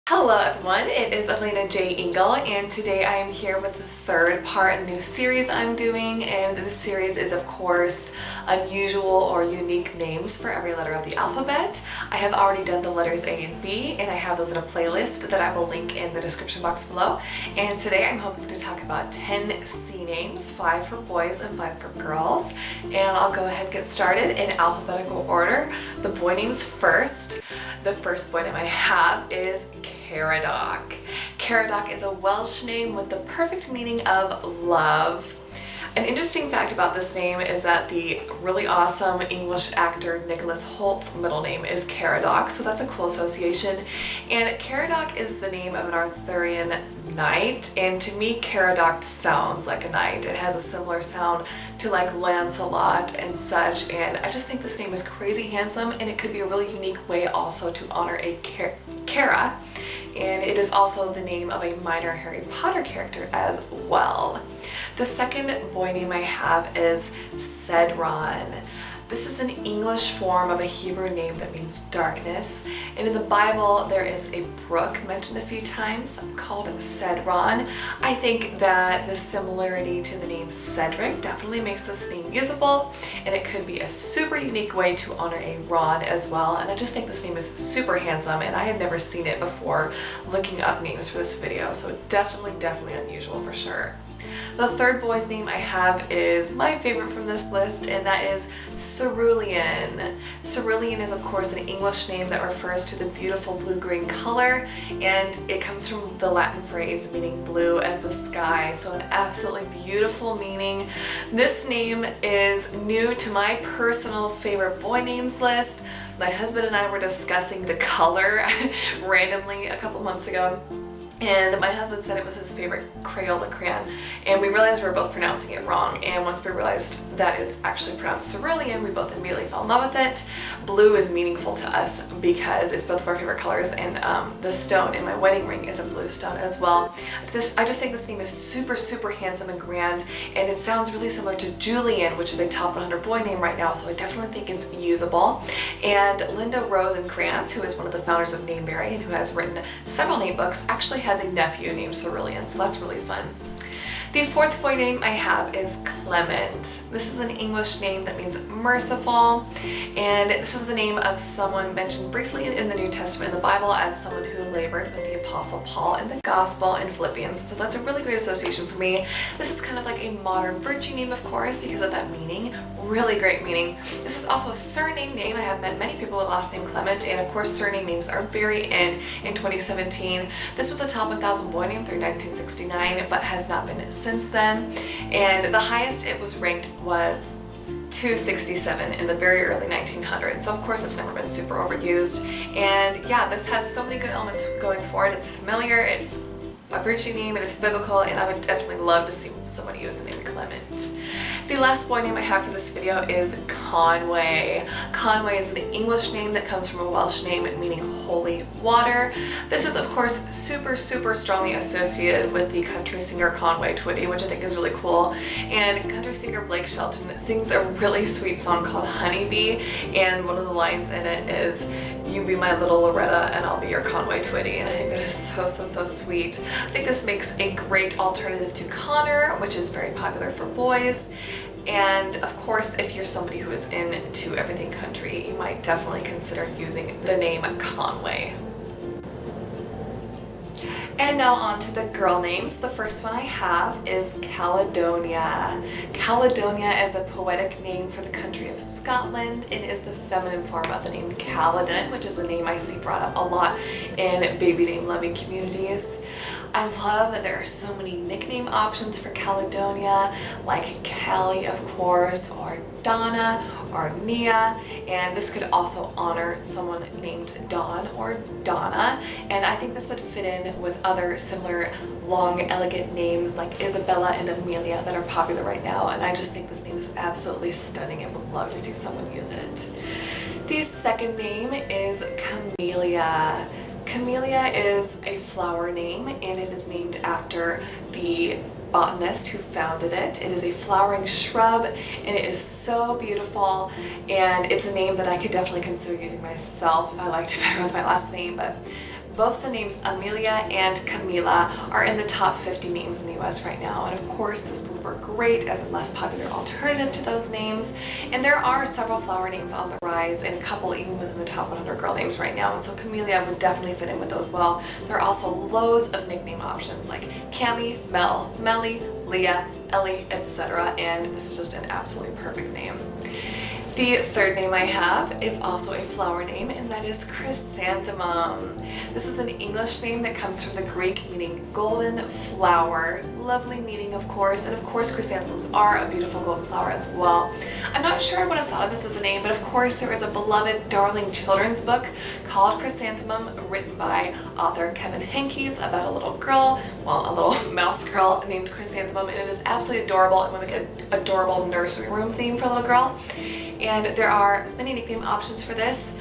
Hello everyone, it is Elena J. Engel, and today I am here with the third part in the new series I'm doing, and this series is of course unusual or unique names for every letter of the alphabet. I have already done the letters A and B, and I have those in a playlist that I will link in the description box below. And today I'm hoping to talk about 10 C names, 5 for boys and 5 for girls. And I'll go ahead and get started in alphabetical order. The boy names first. The first boy name I have is Caradoc. Caradoc is a Welsh name with the perfect meaning of love. An interesting fact about this name is that the really awesome English actor Nicholas Holt's middle name is Caradoc, so that's a cool association. And Caradoc is the name of an Arthurian knight, and to me Caradoc sounds like a knight. It has a similar sound to like Lancelot and such, and I just think this name is crazy handsome, and it could be a really unique way also to honor a Cara, and it is also the name of a minor Harry Potter character as well. The second boy name I have is Cedron. This is an English form of a Hebrew name that means darkness, and in the Bible there is a brook mentioned a few times called Cedron. I think that the similarity to the name Cedric definitely makes this name usable, and it could be a super unique way to honor a Ron as well, and I just think this name is super handsome, and I had never seen it before looking up names for this video, so definitely unusual for sure. The third boy's name I have is my favorite from this list, and that is Cerulean. Cerulean is of course an English name that refers to the beautiful blue-green color, and it comes from the Latin phrase meaning blue as the sky, so an absolutely beautiful meaning. This name is new to my personal favorite boy names list. My husband and I were discussing the color randomly a couple months ago, and my husband said it was his favorite Crayola crayon, and we realized we were both pronouncing it wrong, and once we realized that is actually pronounced Cerulean, we both immediately fell in love with it. Blue is meaningful to us because it's both of our favorite colors, and the stone in my wedding ring is a blue stone as well. I just think this name is super handsome and grand, and it sounds really similar to Julian, which is a top 100 boy name right now, so I definitely think it's usable. And Linda Rosenkrantz, who is one of the founders of Nameberry and who has written several name books, actually has a nephew named Cerulean, so that's really fun. The fourth boy name I have is Clement. This is an English name that means merciful, and this is the name of someone mentioned briefly in the New Testament in the Bible as someone who labored with the Apostle Paul in the Gospel in Philippians, so that's a really great association for me. This is kind of like a modern virtue name, of course, because of that meaning. Really great meaning. This is also a surname name. I have met many people with last name Clement, and of course surname names are very in 2017. This was a top 1,000 boy name through 1969, but has not been since then, and the highest it was ranked was 267 in the very early 1900s, so of course it's never been super overused. And yeah, this has so many good elements going for it. It's familiar, it's a virtue name, and it's biblical, and I would definitely love to see someone use the name Clement. The last boy name I have for this video is Conway. Conway is an English name that comes from a Welsh name meaning holy water. This is of course super strongly associated with the country singer Conway Twitty, which I think is really cool. And country singer Blake Shelton sings a really sweet song called Honeybee, and one of the lines in it is, "You be my little Loretta and I'll be your Conway Twitty," and I think that is so sweet. I think this makes a great alternative to Connor, which is very popular for boys. And of course, if you're somebody who is into everything country, you might definitely consider using the name Conway. And now on to the girl names. The first one I have is Caledonia. Caledonia is a poetic name for the country of Scotland. It is the feminine form of the name Caledon, which is the name I see brought up a lot in baby name loving communities. I love that there are so many nickname options for Caledonia, like Callie, of course, or Donna, or Nia, and this could also honor someone named Dawn or Donna, and I think this would fit in with other similar long, elegant names like Isabella and Amelia that are popular right now, and I just think this name is absolutely stunning and would love to see someone use it. The second name is Camellia. Camellia is a flower name, and it is named after the botanist who founded it. It is a flowering shrub, and it is so beautiful, and it's a name that I could definitely consider using myself if I liked it better with my last name, but Both the names Amelia and Camilla are in the top 50 names in the US right now, and of course this would work great as a less popular alternative to those names. And there are several flower names on the rise, and a couple even within the top 100 girl names right now, and so Camellia would definitely fit in with those well. There are also loads of nickname options like Cammy, Mel, Melly, Leah, Ellie, etc., and this is just an absolutely perfect name. The third name I have is also a flower name, and that is Chrysanthemum. This is an English name that comes from the Greek meaning golden flower. Lovely meaning, of course, and of course chrysanthemums are a beautiful golden flower as well. I'm not sure I would have thought of this as a name, but of course there is a beloved darling children's book called Chrysanthemum, written by author Kevin Henkes, about a little girl, well, a little mouse girl named Chrysanthemum, and it is absolutely adorable and would make an adorable nursery room theme for a little girl. And there are many nickname options for this,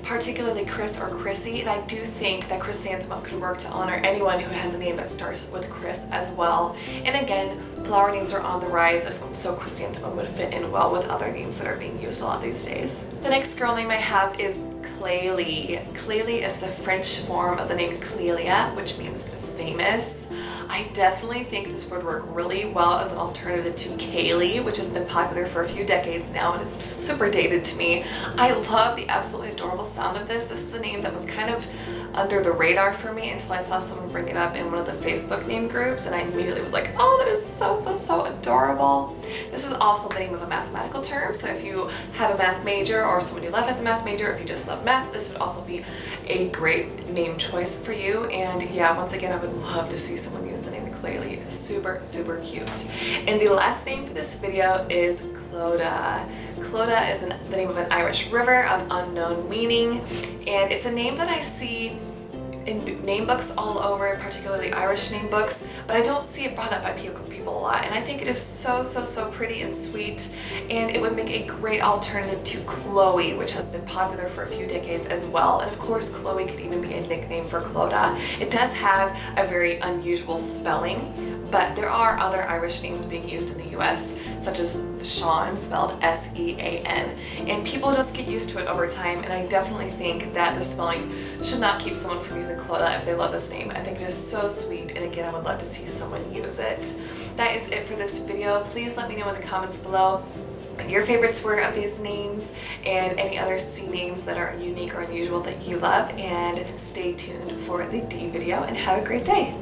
particularly Chris or Chrissy, and I do think that Chrysanthemum could work to honor anyone who has a name that starts with Chris as well. And again, flower names are on the rise, and so Chrysanthemum would fit in well with other names that are being used a lot these days. The next girl name I have is Clelie. Clelie is the French form of the name Clelia, which means famous. I definitely think this would work really well as an alternative to Kaylee, which has been popular for a few decades now and is super dated to me. I love the absolutely adorable sound of this. This is a name that was kind of under the radar for me until I saw someone bring it up in one of the Facebook name groups, and I immediately was like, oh, that is so adorable. This is also the name of a mathematical term, so if you have a math major or someone you love has a math major, or if you just love math, this would also be a great name choice for you. And yeah, once again, I would love to see someone use the name Clelie. Super cute. And the last name for this video is Clodagh. Clodagh is the name of an Irish river of unknown meaning, and it's a name that I see in name books all over, particularly Irish name books, but I don't see it brought up by people a lot, and I think it is so pretty and sweet, and it would make a great alternative to Chloe, which has been popular for a few decades as well. And of course Chloe could even be a nickname for Clodagh. It does have a very unusual spelling, but there are other Irish names being used in the US, such as Sean, spelled S-E-A-N, and people just get used to it over time, and I definitely think that the spelling should not keep someone from using Clodagh if they love this name. I think it is so sweet, and again, I would love to see someone use it. That is it for this video. Please let me know in the comments below what your favorites were of these names and any other C names that are unique or unusual that you love, and stay tuned for the D video, and have a great day.